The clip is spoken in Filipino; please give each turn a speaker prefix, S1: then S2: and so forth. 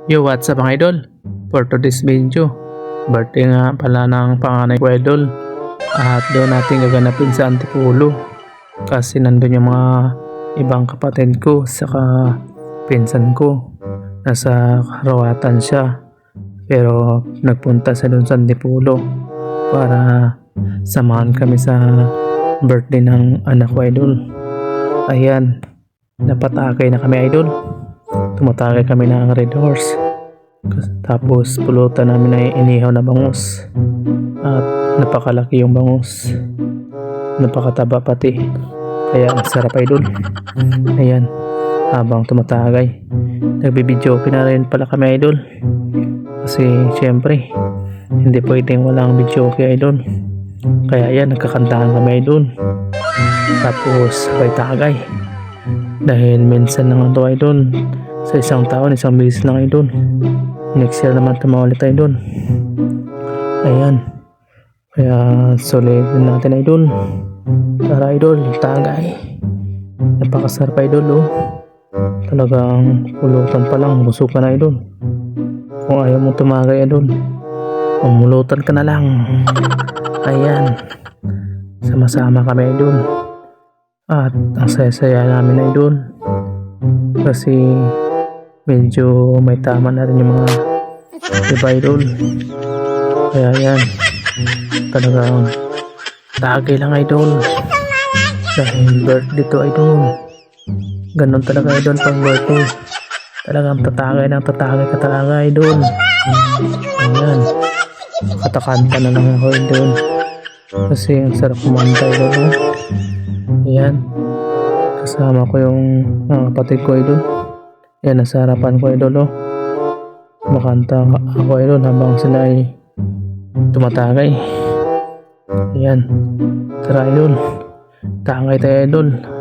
S1: Yo, what's up mga idol? For today's video, birthday nga pala ng panganay ko idol. At doon natin gaganapin sa Antipolo. Kasi nandun yung mga ibang kapatid ko saka pinsan ko. Nasa Karawatan siya. Pero nagpunta sa doon sa Antipolo para samahan kami sa birthday ng anak ko idol. Ayan, napatakay na kami idol. Tumatagay kami ng Red Horse. Tapos pulutan namin ay inihaw na bangus. At napakalaki yung bangus. Napakataba pati. Kaya ang sarap idol. Ayan, habang tumatagay, nagbibideo na rin pala kami idol. Kasi syempre, hindi pwedeng walang video idol. Kaya yan, nagkakantahan kami idol. Tapos sabay tagay. Dahil minsan lang ito idol. Sa isang taon, isang beses lang idol. Next year naman tumaulit idol. Ayan. Kaya sulitin natin idol. Tara idol, tagay. Napakasarap idol oh. Talagang pulutan pa lang, busog ka na idol. Kung ayaw mo tumagay idol, umulutan ka na lang. Ayan. Sama-sama kami idol. At ang saya-saya namin idol. Kasi medyo may tama na rin yung mga iba idol. Kaya yan, talagang tagay lang idol. Dahil birthday to idol. Ganon talaga idol pag birthday. Talagang tatagay ka talaga idol. Ayan, katakanta na lang ako idol. Kasi ang sarap kumanta idol. Ayan, kasama ko yung mga kapatid ko idol. Yan, nasa harapan ko idol oh. Makanta ako idol habang sila ay tumatagay. Ayan, tara idol, tagay tayo idol